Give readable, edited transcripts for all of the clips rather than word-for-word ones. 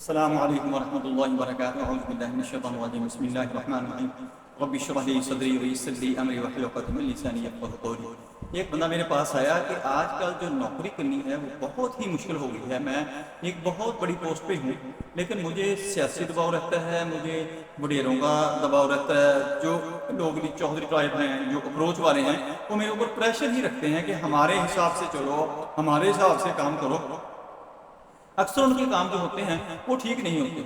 السلام علیکم ورحمۃ اللہ وبرکاتہ اعوذ باللہ من الشیطان الرجیم بسم اللہ الرحمن الرحیم رب اشرح لی صدری ویسر لی امری واحلل عقدۃ من لسانی یفقہوا قولی۔ ایک بندہ میرے پاس آیا کہ آج کل جو نوکری کرنی ہے وہ بہت ہی مشکل ہو گئی ہے، میں ایک بہت بڑی پوسٹ پہ ہوں لیکن مجھے سیاسی دباؤ رہتا ہے، مجھے وڈیروں کا دباؤ رہتا ہے، جو لوگ چودھری ٹرائب ہیں، جو اپروچ والے ہیں، وہ میرے اوپر پریشر ہی رکھتے ہیں کہ ہمارے حساب سے چلو، ہمارے حساب سے کام کرو۔ اکثر ان کے کام جو ہوتے ہیں وہ ٹھیک نہیں ہوتے،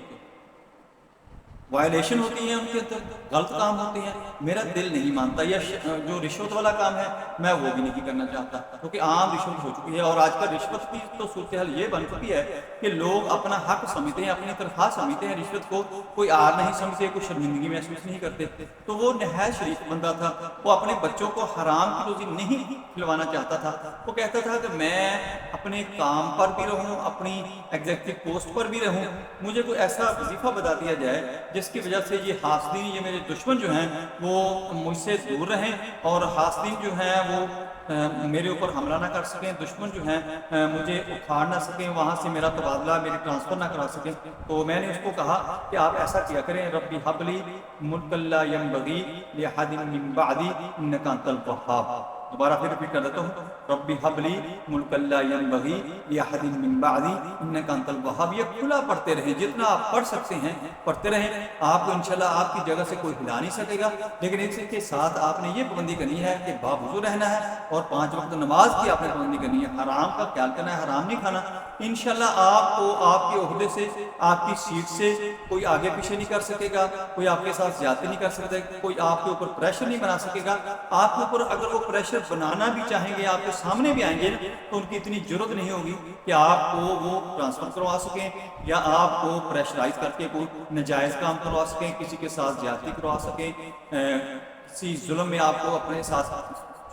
وائلیشن ہوتی ہیں، ان کے اندر غلط کام ہوتے ہیں، میرا دل نہیں مانتا۔ یا جو رشوت والا کام ہے میں وہ بھی نہیں کرنا چاہتا، کیونکہ عام رشوت ہو چکی ہے، اور آج کل رشوت کی تو صورتحال یہ بن چکی ہے کہ لوگ اپنا حق سمجھتے ہیں، اپنی تنخواہ سمجھتے ہیں، رشوت کو کوئی آر نہیں سمجھتے، کوئی شرمندگی محسوس نہیں کرتے۔ تو وہ نہایت شریف بندہ تھا، وہ اپنے بچوں کو حرام کی روزی نہیں کھلوانا چاہتا تھا۔ وہ کہتا تھا کہ میں اپنے کام پر بھی رہوں، اپنی ایگزیکٹو پوسٹ پر بھی رہوں، مجھے کوئی ایسا وظیفہ بتا دیا جائے جس کی وجہ سے یہ حاسدین، یہ میرے دشمن جو ہیں وہ مجھ سے دور رہیں، اور حاسدین جو ہیں وہ میرے اوپر حملہ نہ کر سکیں، دشمن جو ہیں مجھے اکھاڑ نہ سکیں، وہاں سے میرا تبادلہ، میری ٹرانسفر نہ کرا سکیں۔ تو میں نے اس کو کہا کہ آپ ایسا کیا کریں، ربی حب لی ملکا لا ینبغی لأحد من بعدی انک انت الوہاب۔ دوبارہ پھر ریپیٹ کر دیتا ہوں، ربی حب لی ملکا لا ینبغی لأحد من بعدی انک انت الوہاب۔ یہ کھلا پڑھتے رہیں، جتنا آپ پڑھ سکتے ہیں پڑھتے رہیں، آپ کو انشاءاللہ آپ کی جگہ سے کوئی ہلا نہیں سکے گا۔ لیکن اس کے ساتھ آپ نے یہ پابندی کرنی ہے کہ باوضو رہنا ہے، اور 5 وقت نماز کی آپ نے پابندی کرنی ہے، حرام کا خیال کرنا ہے، حرام نہیں کھانا۔ انشاءاللہ آپ کو آپ کے عہدے سے، آپ کی سیٹ سے کوئی آگے پیچھے نہیں کر سکے گا، کوئی آپ کے ساتھ زیادتی نہیں کر سکتا، کوئی آپ کے اوپر پریشر نہیں بنا سکے گا۔ آپ کے اوپر اگر وہ پریشر بنانا بھی چاہیں گے، آپ کے سامنے بھی آئیں گے تو ان کی اتنی ضرورت نہیں ہوگی کہ آپ کو وہ ٹرانسفر کروا سکیں، یا آپ کو پریشرائز کر کے کوئی نجائز کام کروا سکیں، کسی کے ساتھ زیادتی کروا سکیں، کسی ظلم میں آپ کو اپنے ساتھ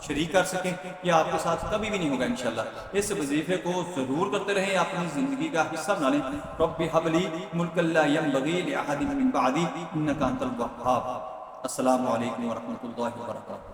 شریک کر سکیں، یہ آپ کے ساتھ کبھی بھی نہیں ہوگا انشاءاللہ۔ اس وظیفے کو ضرور کرتے رہیں، اپنی زندگی کا حصہ بنا لیں۔ رب حب لی ملکا لا ینبغی لأحد من بعدی انک انت الوہاب۔ السلام علیکم ورحمۃ اللہ وبرکاتہ۔